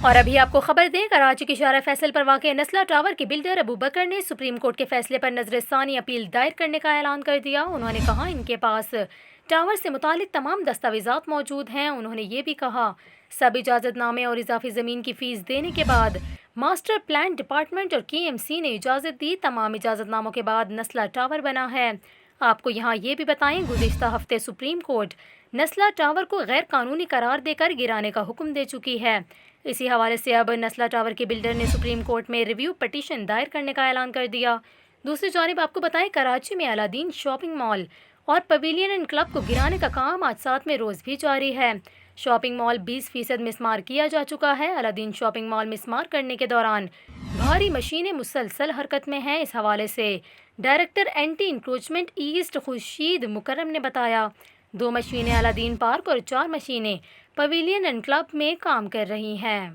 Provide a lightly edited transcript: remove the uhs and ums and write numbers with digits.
اور ابھی آپ کو خبر دیں، کراچی کے شارع فیصل پر واقع نسلہ ٹاور کے بلڈر ابو بکر نے سپریم کورٹ کے فیصلے پر نظر ثانی اپیل دائر کرنے کا اعلان کر دیا۔ انہوں نے کہا ان کے پاس ٹاور سے متعلق تمام دستاویزات موجود ہیں۔ انہوں نے یہ بھی کہا سب اجازت نامے اور اضافی زمین کی فیس دینے کے بعد ماسٹر پلان ڈپارٹمنٹ اور KMC نے اجازت دی۔ تمام اجازت ناموں کے بعد نسلہ ٹاور بنا ہے۔ آپ کو یہاں یہ بھی بتائیں، گزشتہ ہفتے سپریم کورٹ نسلہ ٹاور کو غیر قانونی قرار دے کر گرانے کا حکم دے چکی ہے۔ اسی حوالے سے اب نسلہ ٹاور کے بلڈر نے سپریم کورٹ میں ریویو پٹیشن دائر کرنے کا اعلان کر دیا۔ دوسری جانب آپ کو بتائیں، کراچی میں الادین شاپنگ مال اور پویلین اینڈ کلب کو گرانے کا کام آج 7ویں روز بھی جاری ہے۔ شاپنگ مال 20% مسمار کیا جا چکا ہے۔ الادین شاپنگ مال مسمار کرنے کے دوران بھاری مشینیں مسلسل حرکت میں ہیں۔ اس حوالے سے director anti encroachment east Khurshid Mukarram نے بتایا 2 مشینیں الادین پارک اور 4 مشینیں پویلین اینڈ کلب میں کام کر رہی ہیں۔